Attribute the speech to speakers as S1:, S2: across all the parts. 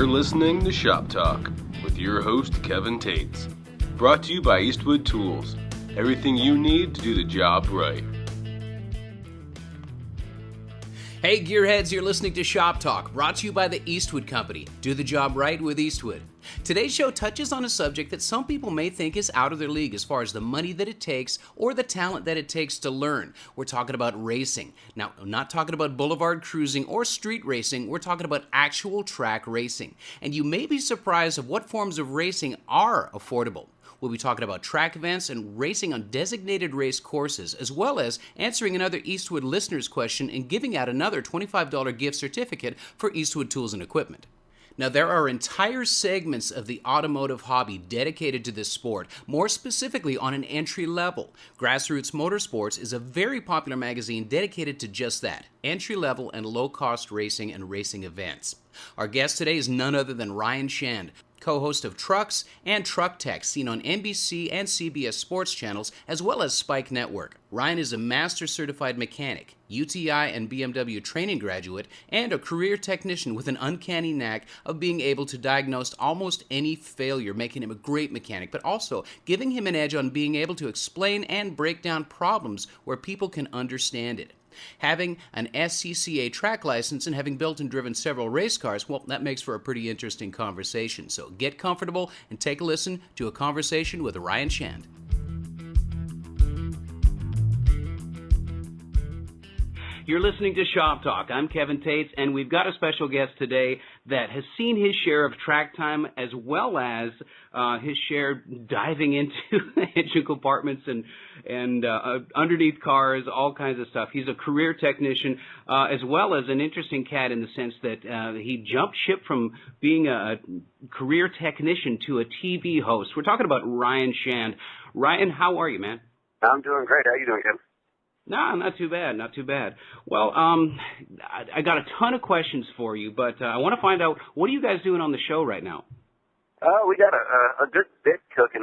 S1: You're listening to Shop Talk with your host, Kevin Tetz. Brought to you by Eastwood Tools. Everything you need to do the job right.
S2: Hey Gearheads, you're listening to Shop Talk, brought to you by the Eastwood Company. Do the job right with Eastwood. Today's show touches on a subject that some people may think is out of their league as far as the money that it takes or the talent that it takes to learn. We're talking about racing. Now, I'm not talking about boulevard cruising or street racing. We're talking about actual track racing. And you may be surprised of what forms of racing are affordable. We'll be talking about track events and racing on designated race courses, as well as answering another Eastwood listener's question and giving out another $25 gift certificate for Eastwood Tools and Equipment. Now, there are entire segments of the automotive hobby dedicated to this sport, more specifically on an entry level. Grassroots Motorsports is a very popular magazine dedicated to just that, entry level and low-cost racing and racing events. Our guest today is none other than Ryan Shand, co-host of Trucks and Truck Tech, seen on NBC and CBS sports channels, as well as Spike Network. Ryan is a master certified mechanic, UTI and BMW training graduate, and a career technician with an uncanny knack of being able to diagnose almost any failure, making him a great mechanic, but also giving him an edge on being able to explain and break down problems where people can understand it. Having an SCCA track license and having built and driven several race cars, well, that makes for a pretty interesting conversation. So get comfortable and take a listen to a conversation with Ryan Shand. You're listening to Shop Talk. I'm Kevin Tetz, and we've got a special guest today that has seen his share of track time as well as his share diving into engine compartments and underneath cars, all kinds of stuff. He's a career technician as well as an interesting cat in the sense that he jumped ship from being a career technician to a TV host. We're talking about Ryan Shand. Ryan, how are you, man?
S3: I'm doing great. How are you doing, Kevin?
S2: No, not too bad, not too bad. Well, I got a ton of questions for you, but I want to find out, what are you guys doing on the show right now?
S3: We got a good bit cooking.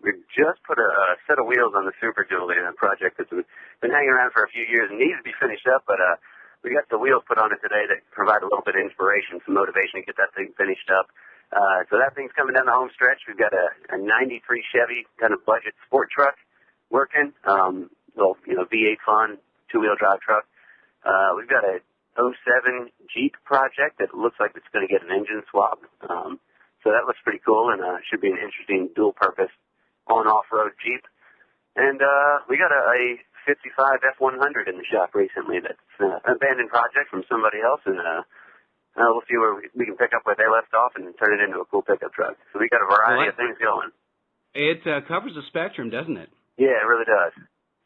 S3: We just put a set of wheels on the Super Dually, a project that's been hanging around for a few years and needs to be finished up, but we got the wheels put on it today that provide a little bit of inspiration, some motivation to get that thing finished up. So that thing's coming down the home stretch. We've got a 93 Chevy kind of budget sport truck working. Little, V8 fun, two-wheel drive truck. We've got a '07 Jeep project that looks like it's going to get an engine swap. So that looks pretty cool and should be an interesting dual-purpose on-off-road Jeep. And we got a 55 F100 in the shop recently that's an abandoned project from somebody else, and we'll see where we can pick up where they left off and turn it into a cool pickup truck. So we got a variety of things going.
S2: It covers the spectrum, doesn't it?
S3: Yeah, it really does.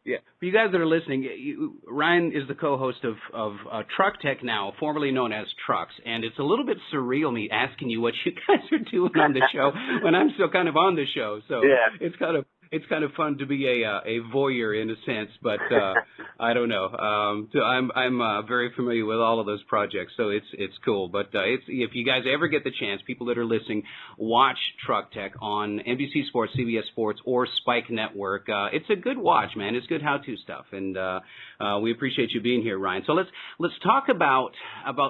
S2: Yeah. For you guys that are listening, Ryan is the co-host of Truck Tech now, formerly known as Trucks, and it's a little bit surreal me asking you what you guys are doing on the show when I'm still kind of on the show. So yeah. It's kind of fun to be a voyeur in a sense, but I don't know. So I'm very familiar with all of those projects, so it's cool. But if you guys ever get the chance, people that are listening, watch Truck Tech on NBC Sports, CBS Sports, or Spike Network. It's a good watch, man. It's good how-to stuff, and we appreciate you being here, Ryan. So let's talk about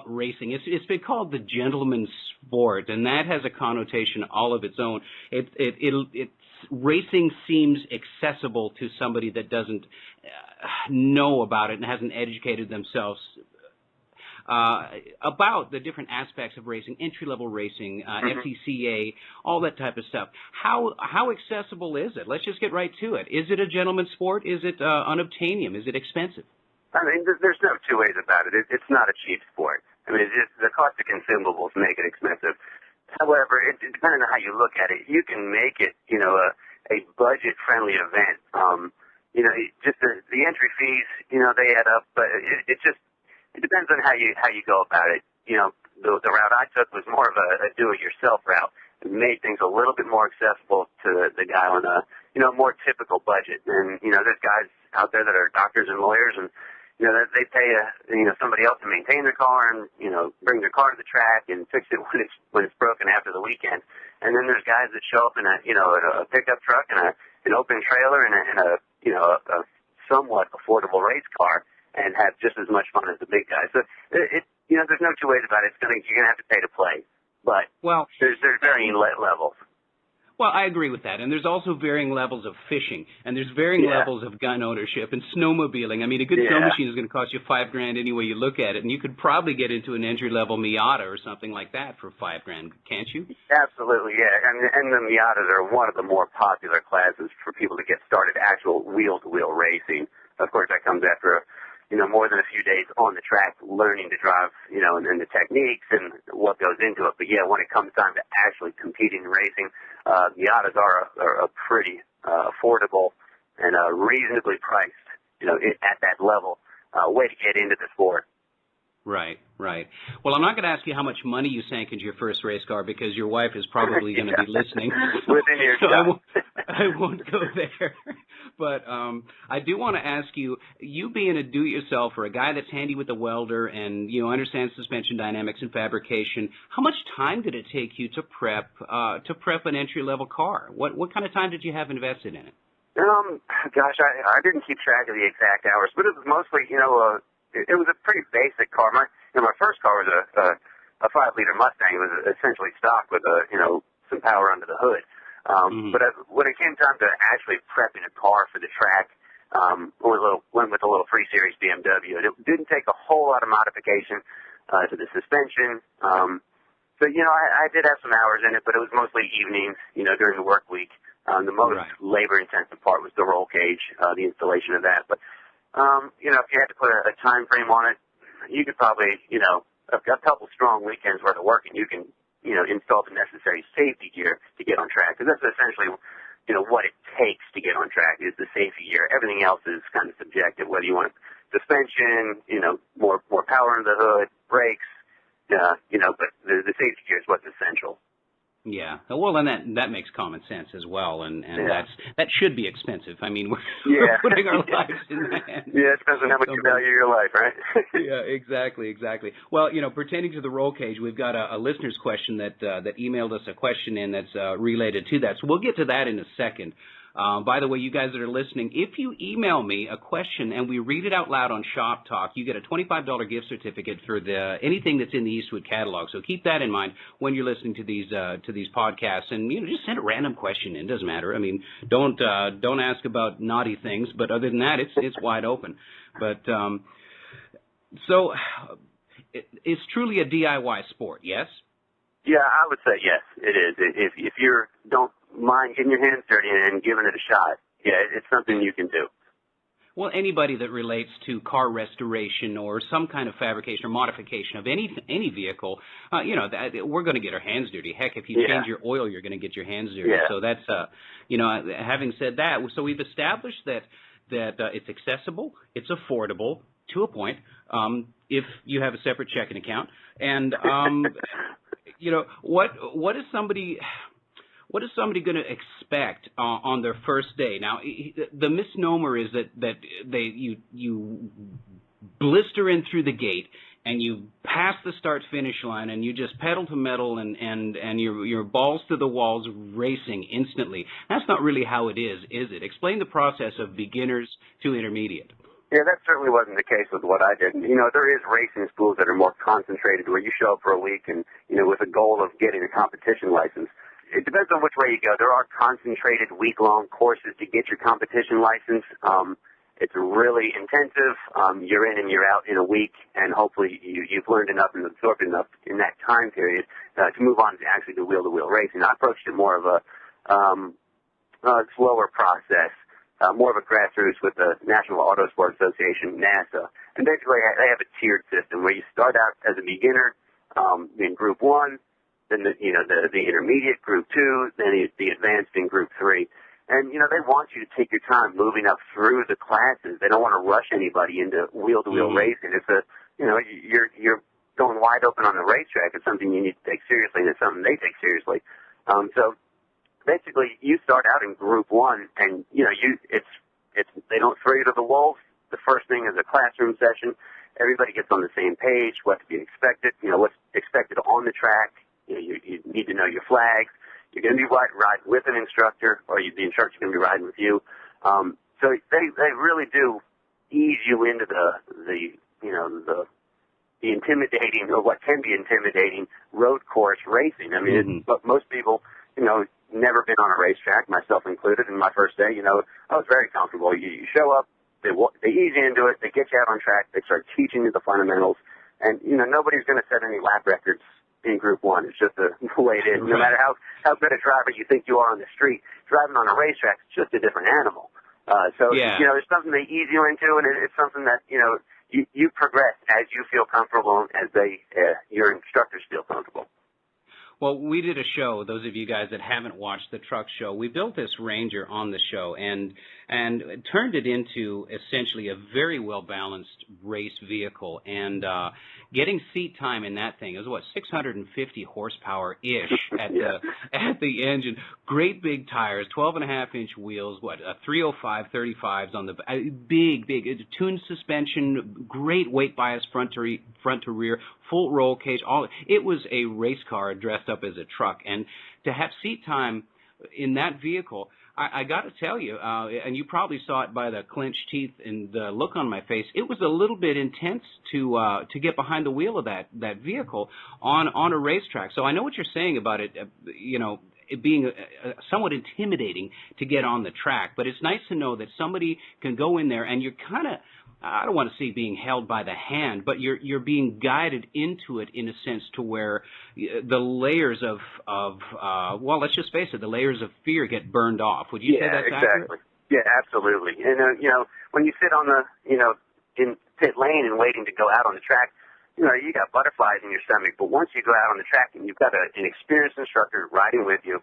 S2: racing. It's been called the gentleman's sport, and that has a connotation all of its own. Racing seems accessible to somebody that doesn't know about it and hasn't educated themselves about the different aspects of racing, entry-level racing, SCCA, all that type of stuff. How accessible is it? Let's just get right to it. Is it a gentleman's sport? Is it unobtainium? Is it expensive?
S3: I mean, there's no two ways about it. It's not a cheap sport. I mean, it's just the cost of consumables make it expensive. However, depending on how you look at it, you can make it, a budget-friendly event. Just the entry fees, they add up, but it depends on how you go about it. The route I took was more of a do-it-yourself route. It made things a little bit more accessible to the guy on a, more typical budget. And, there's guys out there that are doctors and lawyers, and they pay somebody else to maintain their car and bring their car to the track and fix it when it's broken after the weekend. And then there's guys that show up in a pickup truck and an open trailer and a somewhat affordable race car and have just as much fun as the big guys. So there's no two ways about it. You're gonna have to pay to play. but
S2: well,
S3: there's varying levels.
S2: Well, I agree with that. And there's also varying levels of fishing, and there's varying levels of gun ownership and snowmobiling. I mean, a good snow machine is going to cost you $5,000 any way you look at it, and you could probably get into an entry-level Miata or something like that for $5,000, can't you?
S3: Absolutely, yeah. And the Miatas are one of the more popular classes for people to get started, actual wheel-to-wheel racing. Of course, that comes after more than a few days on the track learning to drive, and the techniques and what goes into it. But yeah, when it comes time to actually competing in racing, Miatas are a pretty affordable and reasonably priced, at that level, way to get into the sport.
S2: Right. Well, I'm not going to ask you how much money you sank into your first race car because your wife is probably going to be listening.
S3: Within earshot.
S2: I won't go there. But I do want to ask you being a do-it-yourselfer, a guy that's handy with the welder and understands suspension dynamics and fabrication, how much time did it take you to prep an entry-level car? What kind of time did you have invested in it?
S3: Gosh, I didn't keep track of the exact hours, but it was mostly, it was a pretty basic car. My first car was a 5-liter Mustang. It was essentially stock with some power under the hood. But when it came time to actually prepping a car for the track, went with a little 3 Series BMW, and it didn't take a whole lot of modification to the suspension. So I did have some hours in it, but it was mostly evenings, during the work week. The most labor-intensive part was the roll cage, the installation of that. But if you had to put a time frame on it, you could probably, a couple strong weekends worth of work, and you can, install the necessary safety gear to get on track. Because that's essentially, what it takes to get on track is the safety gear. Everything else is kind of subjective, whether you want suspension, more power in the hood, brakes, but the safety gear is what's essential.
S2: Yeah, well, and that makes common sense as well, and that should be expensive. I mean, we're putting our lives in that hands.
S3: Yeah, it depends on how much you value your life, right?
S2: Yeah, exactly. Well, pertaining to the roll cage, we've got a listener's question that emailed us a question in that's related to that. So we'll get to that in a second. By the way, you guys that are listening, if you email me a question and we read it out loud on Shop Talk, you get a $25 gift certificate for anything that's in the Eastwood catalog. So keep that in mind when you're listening to these podcasts, and just send a random question in. Doesn't matter. I mean, don't ask about naughty things, but other than that, it's wide open. But so it's truly a DIY sport, yes?
S3: Yeah, I would say yes, it is. If you don't mind getting your hands dirty and giving it a shot, yeah, it's something you can do.
S2: Well, anybody that relates to car restoration or some kind of fabrication or modification of any vehicle, we're going to get our hands dirty. Heck, if you change your oil, you're going to get your hands dirty.
S3: Yeah.
S2: So that's, having said that, so we've established that it's accessible, it's affordable to a point, if you have a separate checking account, and what is somebody going to expect on their first day? Now, the misnomer is that you blister in through the gate and you pass the start-finish line and you just pedal to metal and your balls to the walls racing instantly. That's not really how it is it? Explain the process of beginners to intermediate.
S3: Yeah, that certainly wasn't the case with what I did. There is racing schools that are more concentrated where you show up for a week and, with a goal of getting a competition license. It depends on which way you go. There are concentrated week-long courses to get your competition license. It's really intensive. You're in and you're out in a week, and hopefully you've learned enough and absorbed enough in that time period to move on to actually do wheel-to-wheel racing. I approached it more of a slower process. More of a grassroots with the National Auto Sport Association, NASA. And basically, they have a tiered system where you start out as a beginner in Group 1, then the intermediate, Group 2, then the advanced in Group 3. And, they want you to take your time moving up through the classes. They don't want to rush anybody into wheel-to-wheel racing. It's you're going wide open on the racetrack. It's something you need to take seriously, and it's something they take seriously. So basically, you start out in Group 1, and they don't throw you to the wolves. The first thing is a classroom session. Everybody gets on the same page. What's to be expected? What's expected on the track. You need to know your flags. You're going to be riding with an instructor, or the instructor's going to be riding with you. So they really do ease you into the the intimidating, or what can be intimidating, road course racing. I mean, most people, never been on a racetrack, myself included. In my first day, I was very comfortable. You show up, they ease you into it, they get you out on track, they start teaching you the fundamentals, and, nobody's going to set any lap records in Group 1. It's just the way it is. No matter how good a driver you think you are on the street, driving on a racetrack is just a different animal. There's something they ease you into, and it's something that, you progress as you feel comfortable, as your instructors feel comfortable.
S2: Well, we did a show, those of you guys that haven't watched the truck show, we built this Ranger on the show and turned it into essentially a very well-balanced race vehicle. And getting seat time in that thing, it was, 650 horsepower-ish at the engine. Great big tires, 12.5-inch wheels, 305 35s on the big, tuned suspension, great weight bias front to rear, full roll cage. It was a race car dressed up as a truck. And to have seat time in that vehicle, I got to tell you, and you probably saw it by the clenched teeth and the look on my face, it was a little bit intense to get behind the wheel of that vehicle on a racetrack. So I know what you're saying about it, it being somewhat intimidating to get on the track, but it's nice to know that somebody can go in there and you're kind of, I don't want to say being held by the hand, but you're being guided into it in a sense to where the layers of let's just face it, the layers of fear get burned off. Would you say that's
S3: exactly.
S2: accurate?
S3: Yeah, absolutely. And when you sit on the in pit lane and waiting to go out on the track, you got butterflies in your stomach. But once you go out on the track and you've got an experienced instructor riding with you,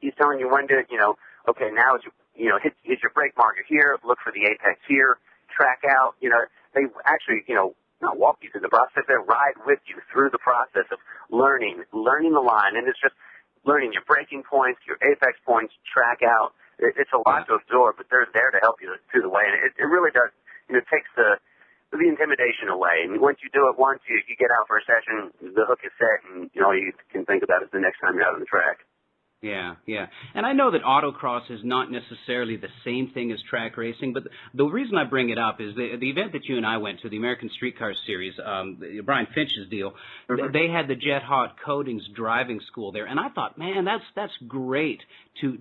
S3: he's telling you when to okay, now is hit your brake marker here, look for the apex here. Track out, they actually, not walk you through the process, they ride with you through the process of learning the line, and it's just learning your braking points, your apex points, track out. It's a lot to absorb, but they're there to help you through the way, and it really does, it takes the intimidation away, and once you do it once, you get out for a session, the hook is set, and all you can think about is the next time you're out on the track.
S2: Yeah. And I know that autocross is not necessarily the same thing as track racing, but the reason I bring it up is the event that you and I went to, the American Streetcar Series, Brian Finch's deal, they had the Jet Hot Coatings driving school there, and I thought, man, that's great to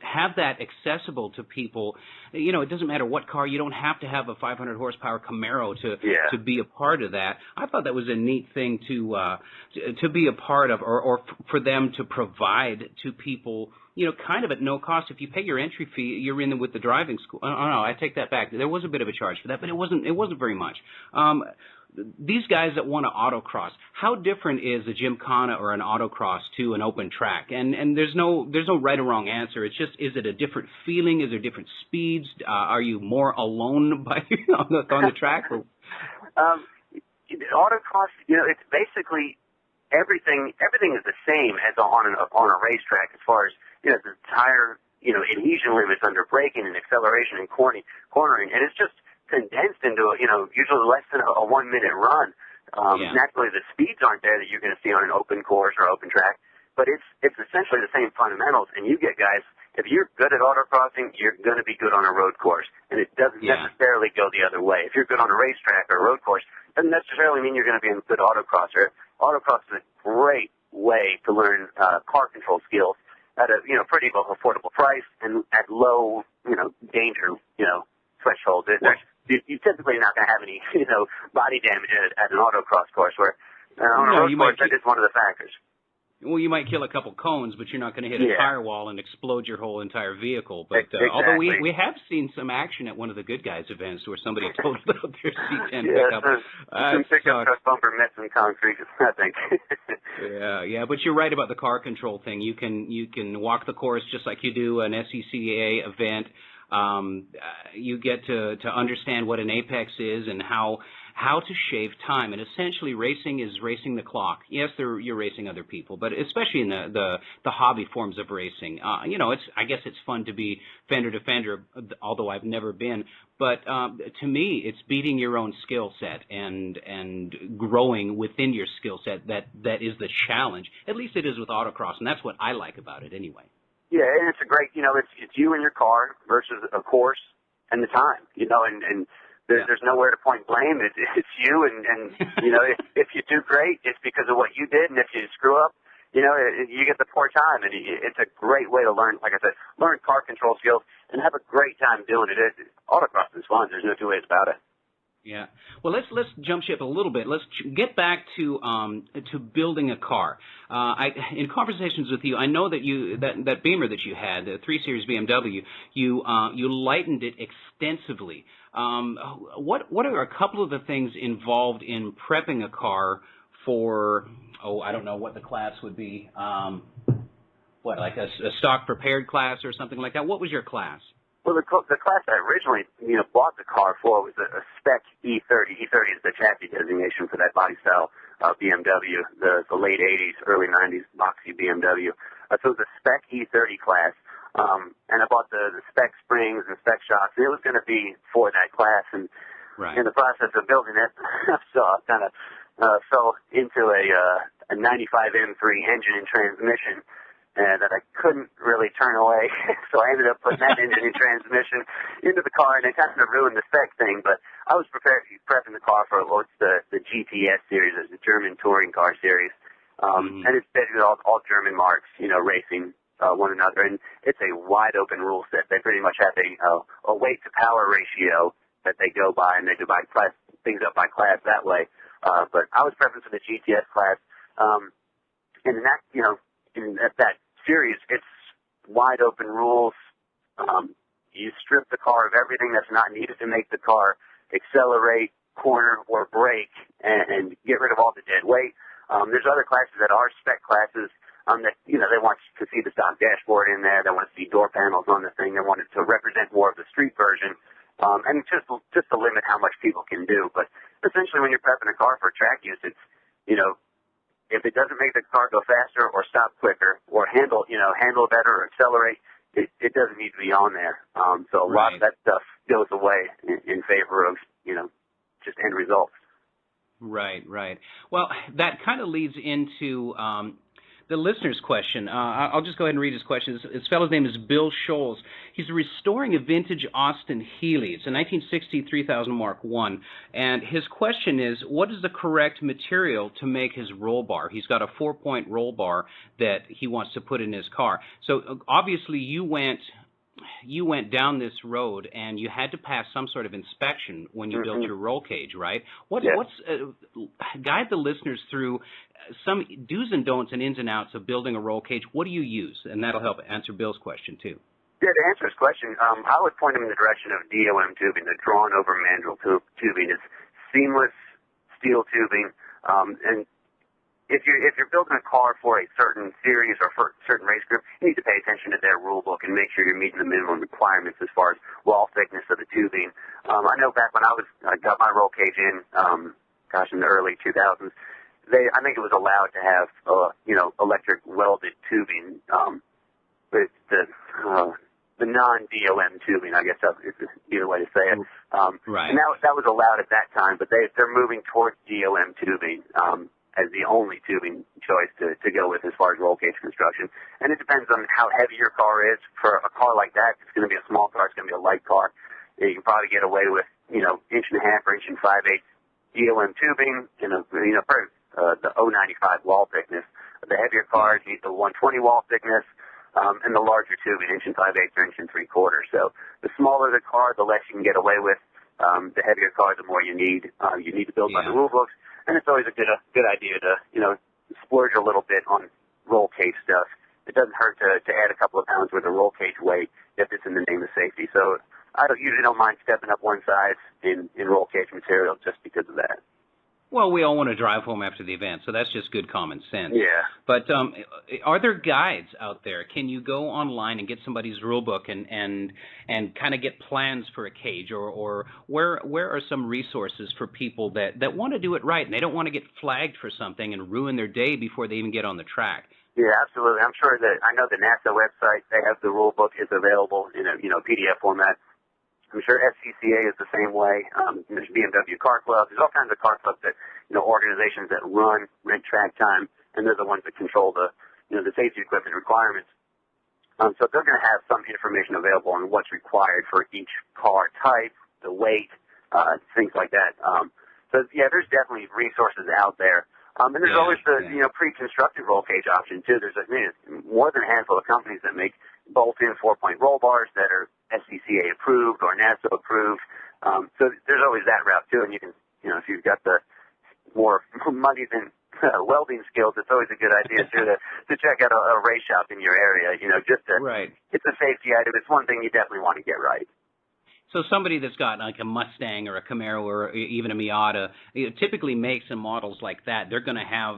S2: have that accessible to people. It doesn't matter what car, you don't have to have a 500 horsepower Camaro to be a part of that. I thought that was a neat thing to be a part of, or for them to provide to people, kind of at no cost. If you pay your entry fee, you're in with the driving school. Oh, no, I take that back. There was a bit of a charge for that, but it wasn't very much. These guys that want to autocross, how different is a gymkhana or an autocross to an open track? And there's no right or wrong answer. It's just, is it a different feeling? Is there different speeds? Are you more alone on the track? Or?
S3: Autocross, it's basically everything is the same as on a racetrack as far as the tire adhesion limits under braking and acceleration and cornering, and it's just condensed into usually less than a 1 minute run. Naturally, the speeds aren't there that you're going to see on an open course or open track, but it's essentially the same fundamentals. And you get guys, if you're good at autocrossing, you're going to be good on a road course, and it doesn't necessarily go the other way. If you're good on a racetrack or a road course, it doesn't necessarily mean you're going to be a good autocrosser. Autocross is a great way to learn car control skills at a pretty affordable price and at low danger threshold. You're typically not going to have any body damage at an autocross course. Where on a road course, that is one of the factors.
S2: Well, you might kill a couple cones, but you're not going to hit a firewall and explode your whole entire vehicle. But
S3: exactly.
S2: Although we have seen some action at one of the Good Guys events where somebody totaled out their C10 pickup.
S3: Some pickup truck bumper met some concrete, I think.
S2: Yeah, but you're right about the car control thing. You can walk the course just like you do an SECA event. You get to understand what an apex is and how to shave time. And essentially, racing is racing the clock. Yes, you're racing other people, but especially in the hobby forms of racing, I guess it's fun to be fender to fender, although I've never been. But to me, it's beating your own skill set and growing within your skill set. That is the challenge. At least it is with autocross, and that's what I like about it anyway.
S3: Yeah, and it's a great, it's you and your car versus a course and the time, and There's nowhere to point blame. It's you, and you know, if you do great, it's because of what you did, and if you screw up, you know, you get the poor time, and it's a great way to learn, like I said, learn car control skills and have a great time doing it. Autocross is fun. There's no two ways about it.
S2: Yeah. Well, let's jump ship a little bit. Let's get back to building a car. In conversations with you, I know that that Beamer that you had, the 3 Series BMW, you lightened it extensively. What are a couple of the things involved in prepping a car for? Oh, I don't know what the class would be. Like a stock prepared class or something like that? What was your class?
S3: Well, the class I originally, bought the car for was a spec E30. E30 is the chassis designation for that body style BMW, the late 80s, early 90s boxy BMW. So it was a spec E30 class, and I bought the spec springs and spec shocks. And it was going to be for that class, and in the process of building it, so I kind of fell into a 95 M3 engine and transmission. That I couldn't really turn away, so I ended up putting that engine and transmission into the car, and it kind of ruined the spec thing. But I was prepping the car for what's the GTS series, it's the German touring car series, and it's basically all German marks, racing one another, and it's a wide open rule set. They pretty much have a weight to power ratio that they go by, and they divide things up by class that way. But I was prepping for the GTS class, and in that, in that series, it's wide open rules. You strip the car of everything that's not needed to make the car accelerate, corner, or brake, and get rid of all the dead weight. There's other classes that are spec classes that, they want to see the stock dashboard in there. They want to see door panels on the thing. They want it to represent more of the street version. And just to limit how much people can do. But essentially, when you're prepping a car for track use, it's, if it doesn't make the car go faster or stop quicker or handle better or accelerate, it doesn't need to be on there. So a lot of that stuff goes away in favor of, just end results.
S2: Right. Well, that kind of leads into the listener's question. I'll just go ahead and read his question. His fellow's name is Bill Scholes. He's restoring a vintage Austin Healey. It's a 1960 3000 Mark I. And his question is, what is the correct material to make his roll bar? He's got a 4-point roll bar that he wants to put in his car. So obviously you went down this road and you had to pass some sort of inspection when you built your roll cage, right? Guide the listeners through some do's and don'ts and ins and outs of building a roll cage. What do you use? And that'll help answer Bill's question too.
S3: Yeah, to answer his question, I would point him in the direction of DOM tubing, the drawn over mandrel tubing. It's seamless steel tubing, and if you're building a car for a certain series or for a certain race group, you need to pay attention to their rule book and make sure you're meeting the minimum requirements as far as wall thickness of the tubing. I know back when I got my roll cage in, in the early 2000s, I think it was allowed to have electric welded tubing, with the non-DOM tubing, I guess is the way to say it.
S2: Right.
S3: And that was allowed at that time, but they're moving towards DOM tubing as the only tubing choice to go with as far as roll cage construction. And it depends on how heavy your car is. For a car like that, it's going to be a small car, it's going to be a light car. You can probably get away with, 1.5 inch or 1 5/8 DOM tubing and the 0.95 wall thickness. The heavier cars need the 120 wall thickness, and the larger tubing, 1 5/8 or 1 3/4. So the smaller the car, the less you can get away with. The heavier car, the more you need. You need to build by the rule books. And it's always a good idea to, splurge a little bit on roll cage stuff. It doesn't hurt to add a couple of pounds worth of roll cage weight if it's in the name of safety. So I usually don't mind stepping up one size in roll cage material just because of that.
S2: Well, we all want to drive home after the event, so that's just good common sense.
S3: Yeah.
S2: But are there guides out there? Can you go online and get somebody's rule book and kind of get plans for a cage, or where are some resources for people that want to do it right and they don't want to get flagged for something and ruin their day before they even get on the track?
S3: Yeah, absolutely. I'm sure I know the NASA website, they have the rule book is available in a PDF format. I'm sure SCCA is the same way. There's BMW car clubs. There's all kinds of car clubs that, organizations that rent track time, and they're the ones that control the safety equipment requirements. So they're going to have some information available on what's required for each car type, the weight, things like that. So yeah, there's definitely resources out there. And there's always the pre-constructed roll cage option too. There's more than a handful of companies that make bolt-in 4-point roll bars that are SCCA approved or NASA approved. So there's always that route too. And you can, if you've got the more money than welding skills, it's always a good idea too to check out a race shop in your area. Just to it's a safety item. It's one thing you definitely want to get right.
S2: So somebody that's got like a Mustang or a Camaro or even a Miata, typically makes and models like that, they're going to have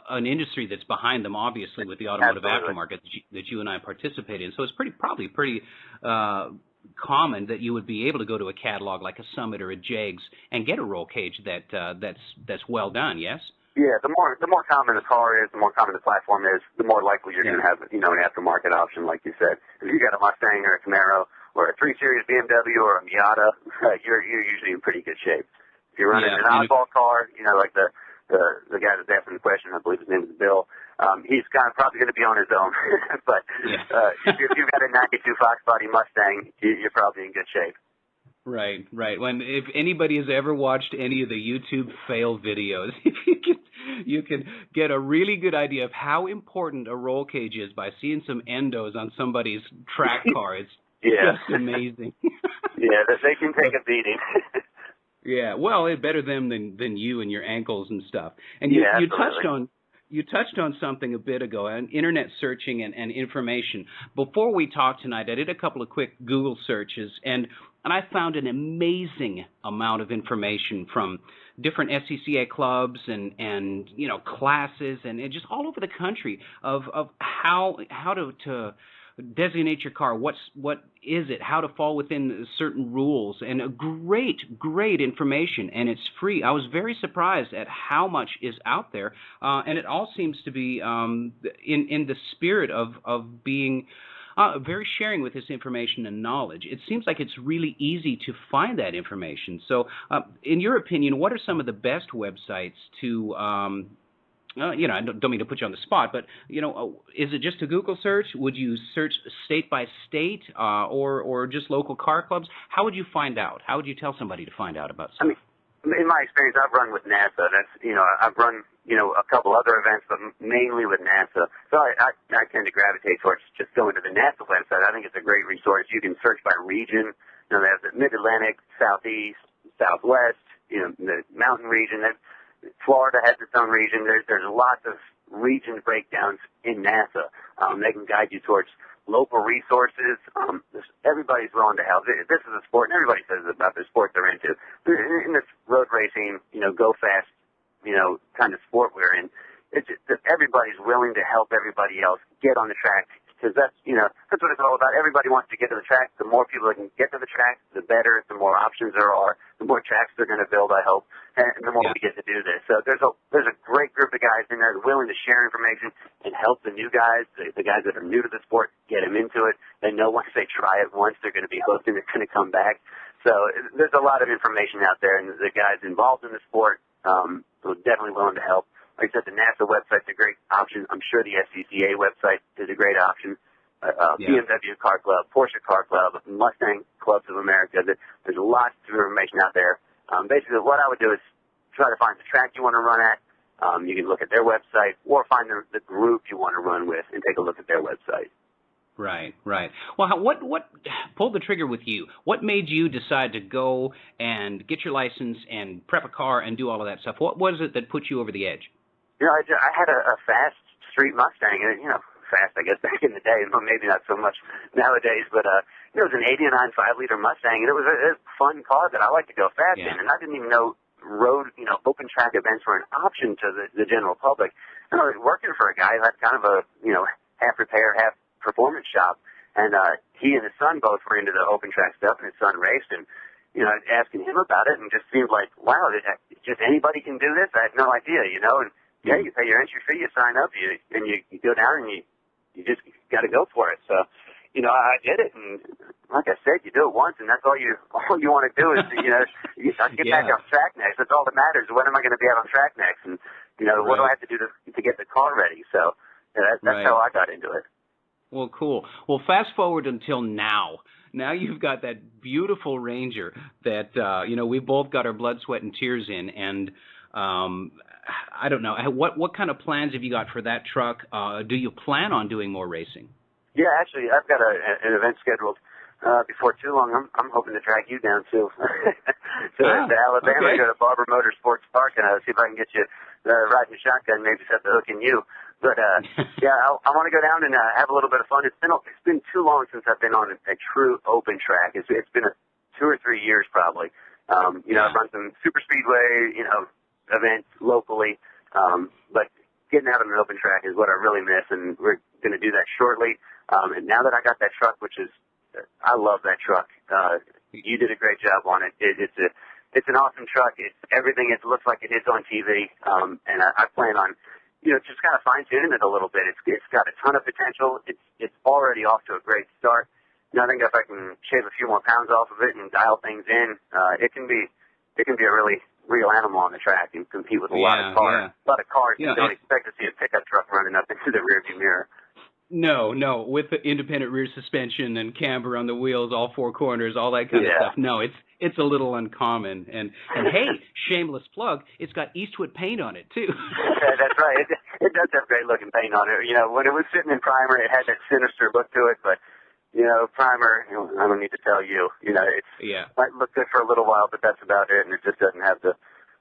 S2: an industry that's behind them, obviously, with the automotive aftermarket that you and I participate in. So it's probably pretty common that you would be able to go to a catalog like a Summit or a Jags and get a roll cage that's well done. Yes.
S3: Yeah, the more common the car is, the more common the platform is, the more likely you're going to have an aftermarket option, like you said. If you got a Mustang or a Camaro or a 3 Series BMW or a Miata, you're usually in pretty good shape. If you're running an oddball car, like the guy that's asking the question, I believe his name is Bill, he's probably going to be on his own. But if you've got a 92 Fox Body Mustang, you're probably in good shape.
S2: Right. If anybody has ever watched any of the YouTube fail videos, you can get a really good idea of how important a roll cage is by seeing some endos on somebody's track car. It's just amazing.
S3: Yeah, they can take a beating.
S2: Yeah, well, it's better them than you and your ankles and stuff. And you touched on something a bit ago, internet searching and information. Before we talked tonight, I did a couple of quick Google searches, and I found an amazing amount of information from different SCCA clubs and classes and just all over the country of how to designate your car, what is it, how to fall within certain rules, and a great information, and it's free. I was very surprised at how much is out there, and it all seems to be in the spirit of being very sharing with this information and knowledge. It seems like it's really easy to find that information. So in your opinion, what are some of the best websites to I don't mean to put you on the spot, but, is it just a Google search? Would you search state by state or just local car clubs? How would you find out? How would you tell somebody to find out about something?
S3: In my experience, I've run with NASA. That's, I've run, a couple other events, but mainly with NASA. So I tend to gravitate towards just going to the NASA website. I think it's a great resource. You can search by region. They have the Mid-Atlantic, Southeast, Southwest, the mountain region. Florida has its own region. There's lots of region breakdowns in NASA. They can guide you towards local resources. Everybody's willing to help. This is a sport, and everybody says about the sport they're into. In this road racing, go fast, kind of sport we're in, it's just that everybody's willing to help everybody else get on the track, because that's what it's all about. Everybody wants to get to the track. The more people that can get to the track, the better. The more options there are, the more tracks they're going to build, I hope, and the more we get to do this. So there's a great group of guys in there willing to share information and help the new guys, the guys that are new to the sport, get them into it. They know once they try it once, they're going to be hooked and they're going to come back. So there's a lot of information out there, and the guys involved in the sport are definitely willing to help. Like I said, the NASA website's a great option. I'm sure the SCCA website is a great option. BMW Car Club, Porsche Car Club, Mustang Clubs of America. There's lots of information out there. Basically, what I would do is try to find the track you want to run at. You can look at their website or find the group you want to run with and take a look at their website.
S2: Right. Well, what pulled the trigger with you? What made you decide to go and get your license and prep a car and do all of that stuff? What was it that put you over the edge?
S3: I had a fast street Mustang, and fast, I guess, back in the day, but maybe not so much nowadays, but it was an 89 5-liter Mustang, and it was a fun car that I like to go fast in, and I didn't even know road, open track events were an option to the general public. And I was working for a guy who had kind of a, half repair, half performance shop, and he and his son both were into the open track stuff, and his son raced, and asking him about it, and just seemed like, wow, just anybody can do this? I had no idea, and you pay your entry fee, you sign up, you go down, and you just got to go for it. So, I did it, and like I said, you do it once, and that's all you want to do is, get back on track next. That's all that matters. When am I going to be out on track next? And, what do I have to do to get the car ready? So, that's how I got into it.
S2: Well, cool. Well, fast forward until now. now you've got that beautiful Ranger that, we both got our blood, sweat, and tears in. And I don't know, what kind of plans have you got for that truck? Do you plan on doing more racing?
S3: Yeah, actually, I've got an event scheduled before too long. I'm hoping to drag you down too to Alabama,
S2: okay.
S3: Go to Barber Motorsports Park, and see if I can get you riding a shotgun, maybe set the hook in you. But yeah, I want to go down and have a little bit of fun. It's been too long since I've been on a true open track. It's been 2 or 3 years probably. I've run some super speedway, events locally, but getting out on an open track is what I really miss, and we're going to do that shortly. And now that I got that truck, I love that truck. You did a great job on it. It's an awesome truck. It's everything it looks like it is on TV. And I plan on, just kind of fine tuning it a little bit. It's got a ton of potential. It's already off to a great start. I think if I can shave a few more pounds off of it and dial things in, it can be a really real animal on the track and compete with a lot of cars. A lot of cars. You don't expect to see a pickup truck running up into the rearview mirror.
S2: No, with the independent rear suspension and camber on the wheels, all 4 corners, all that kind of stuff. No, it's a little uncommon. And hey, shameless plug, it's got Eastwood paint on it too.
S3: Yeah, that's right. It does have great looking paint on it. When it was sitting in primer, it had that sinister look to it, but primer, I don't need to tell you. It might look good for a little while, but that's about it, and it just doesn't have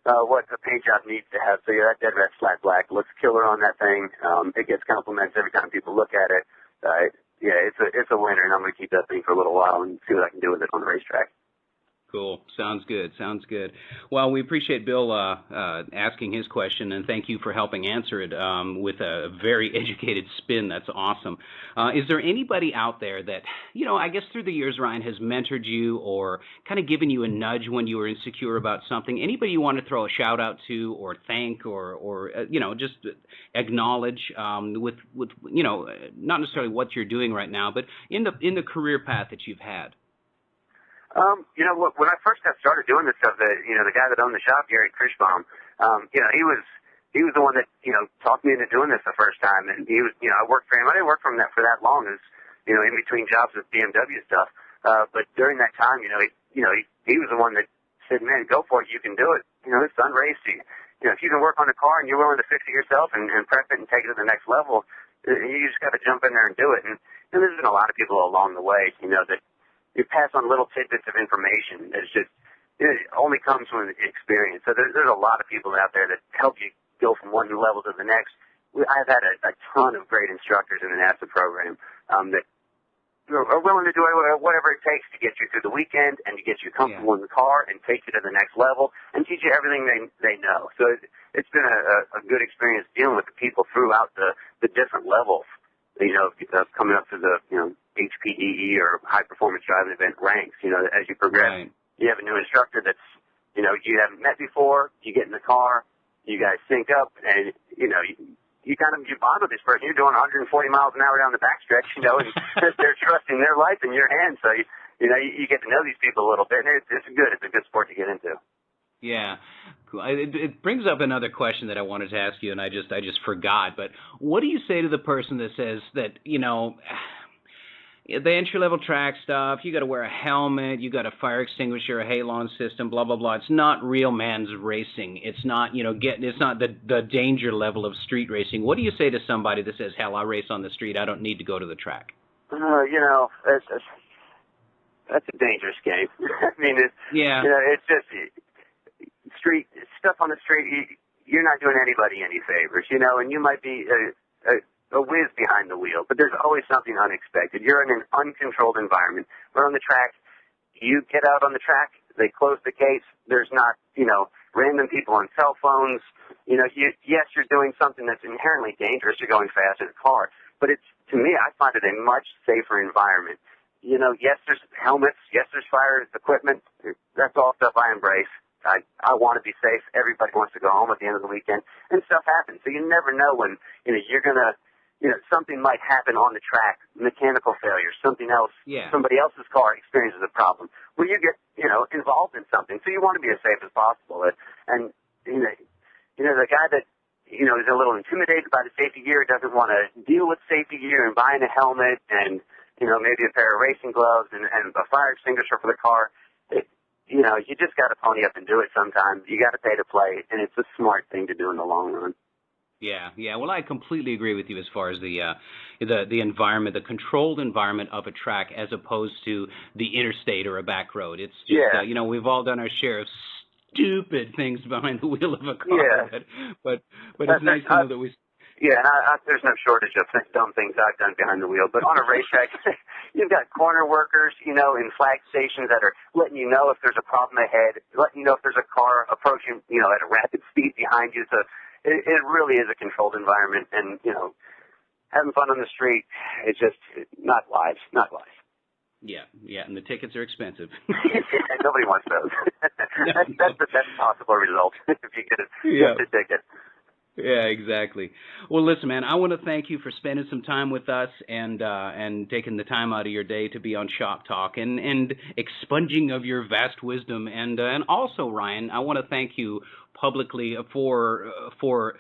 S3: what a paint job needs to have. So that dead red flat black looks killer on that thing. It gets compliments every time people look at it. It's a winner, and I'm going to keep that thing for a little while and see what I can do with it on the racetrack.
S2: Cool. Sounds good. Well, we appreciate Bill asking his question, and thank you for helping answer it with a very educated spin. That's awesome. Is there anybody out there that, I guess through the years, Ryan, has mentored you or kind of given you a nudge when you were insecure about something? Anybody you want to throw a shout out to or thank or just acknowledge with not necessarily what you're doing right now, but in the career path that you've had?
S3: When I first got started doing this stuff, the guy that owned the shop, Gary Krishbaum, he was the one that, talked me into doing this the first time. And he was, I worked for him. I didn't work for him for that long as, in between jobs with BMW stuff. But during that time, he was the one that said, man, go for it. You can do it. It's unracing. If you can work on the car and you're willing to fix it yourself and prep it and take it to the next level, you just got to jump in there and do it. And there's been a lot of people along the way, that you pass on little tidbits of information. It only comes from experience. So there's a lot of people out there that help you go from one level to the next. I've had a ton of great instructors in the NASA program that are willing to do whatever it takes to get you through the weekend and to get you comfortable in the car and take you to the next level and teach you everything they know. So it's been a good experience dealing with the people throughout the different levels. Coming up to the HPDE or high performance driving event ranks. As you progress, you have a new instructor that's you haven't met before. You get in the car, you guys sync up, and you bond with this person. You're doing 140 miles an hour down the backstretch, and they're trusting their life in your hands. So you get to know these people a little bit, and it's a good sport to get into.
S2: Yeah, cool. It brings up another question that I wanted to ask you, and I just forgot. But what do you say to the person that says that the entry-level track stuff, you got to wear a helmet, you got a fire extinguisher, a halon system, blah blah blah. It's not real man's racing. It's not it's not the danger level of street racing. What do you say to somebody that says, "Hell, I race on the street. I don't need to go to the track"?
S3: That's a dangerous game. I mean, it's just. Street stuff on the street, you're not doing anybody any favors, and you might be a whiz behind the wheel, but there's always something unexpected. You're in an uncontrolled environment. We're on the track. You get out on the track, they close the gates. There's not, random people on cell phones. Yes, you're doing something that's inherently dangerous. You're going fast in a car, but to me, I find it a much safer environment. Yes, there's helmets. Yes, there's fire equipment. That's all stuff I embrace. I want to be safe. Everybody wants to go home at the end of the weekend, and stuff happens. So you never know when, you're going to, something might happen on the track, mechanical failure, something else, somebody else's car experiences a problem where you get, involved in something. So you want to be as safe as possible. And, the guy that, is a little intimidated by the safety gear, doesn't want to deal with safety gear and buying a helmet and, maybe a pair of racing gloves and a fire extinguisher for the car. You just got to pony up and do it sometimes. You got to pay to play, and it's a smart thing to do in the long run.
S2: Yeah. Well, I completely agree with you as far as the environment, the controlled environment of a track, as opposed to the interstate or a back road. It's just, we've all done our share of stupid things behind the wheel of a car.
S3: Yeah.
S2: But it's nice to know that we.
S3: Yeah, and there's no shortage of dumb things I've done behind the wheel. But on a racetrack, you've got corner workers, in flag stations that are letting you know if there's a problem ahead, letting you know if there's a car approaching, at a rapid speed behind you. So it really is a controlled environment. And, having fun on the street, it's just not live.
S2: Yeah, and the tickets are expensive.
S3: Nobody wants those. That's the best possible result if you get a ticket.
S2: Yeah, exactly. Well, listen, man, I want to thank you for spending some time with us and taking the time out of your day to be on Shop Talk and expunging of your vast wisdom. And also, Ryan, I want to thank you publicly for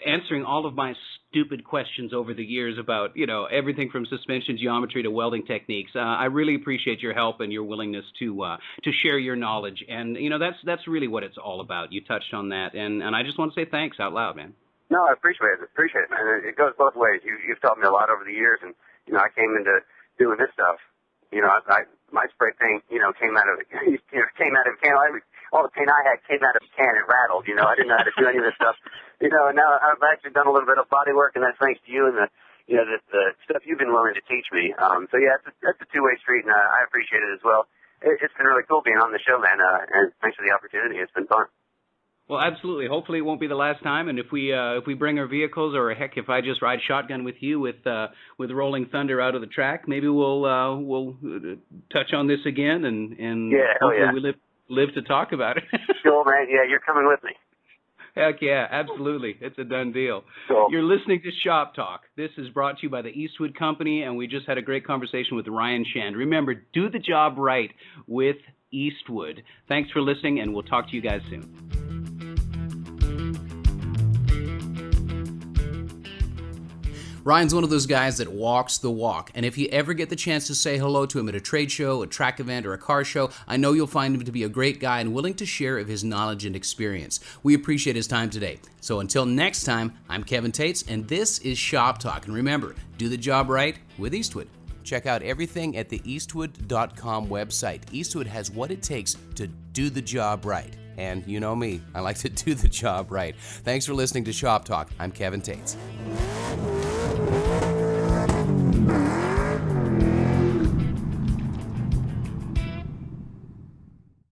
S2: answering all of my stupid questions over the years about, everything from suspension geometry to welding techniques. I really appreciate your help and your willingness to share your knowledge. And, that's really what it's all about. You touched on that. And I just want to say thanks out loud, man.
S3: No, I appreciate it, man. It goes both ways. You've taught me a lot over the years. And, I came into doing this stuff. My spray paint, came out of a can. All the paint I had came out of a can. It rattled. I didn't know how to do any of this stuff. And now I've actually done a little bit of body work, and that's thanks to you and the stuff you've been willing to teach me. So yeah, that's a two-way street, and I appreciate it as well. It's been really cool being on the show, man. And thanks for the opportunity. It's been fun.
S2: Well, absolutely. Hopefully, it won't be the last time. And if we bring our vehicles, or heck, if I just ride shotgun with you with Rolling Thunder out of the track, maybe we'll touch on this again, and hopefully we live to talk about it.
S3: Sure, man. Yeah, you're coming with me.
S2: Heck yeah, absolutely. It's a done deal.
S3: Cool.
S2: You're listening to Shop Talk. This is brought to you by the Eastwood Company, and we just had a great conversation with Ryan Shand. Remember, do the job right with Eastwood. Thanks for listening, and we'll talk to you guys soon. Ryan's one of those guys that walks the walk, and if you ever get the chance to say hello to him at a trade show, a track event, or a car show, I know you'll find him to be a great guy and willing to share of his knowledge and experience. We appreciate his time today. So until next time, I'm Kevin Tetz, and this is Shop Talk. And remember, do the job right with Eastwood. Check out everything at the Eastwood.com website. Eastwood has what it takes to do the job right. And you know me, I like to do the job right. Thanks for listening to Shop Talk. I'm Kevin Tetz.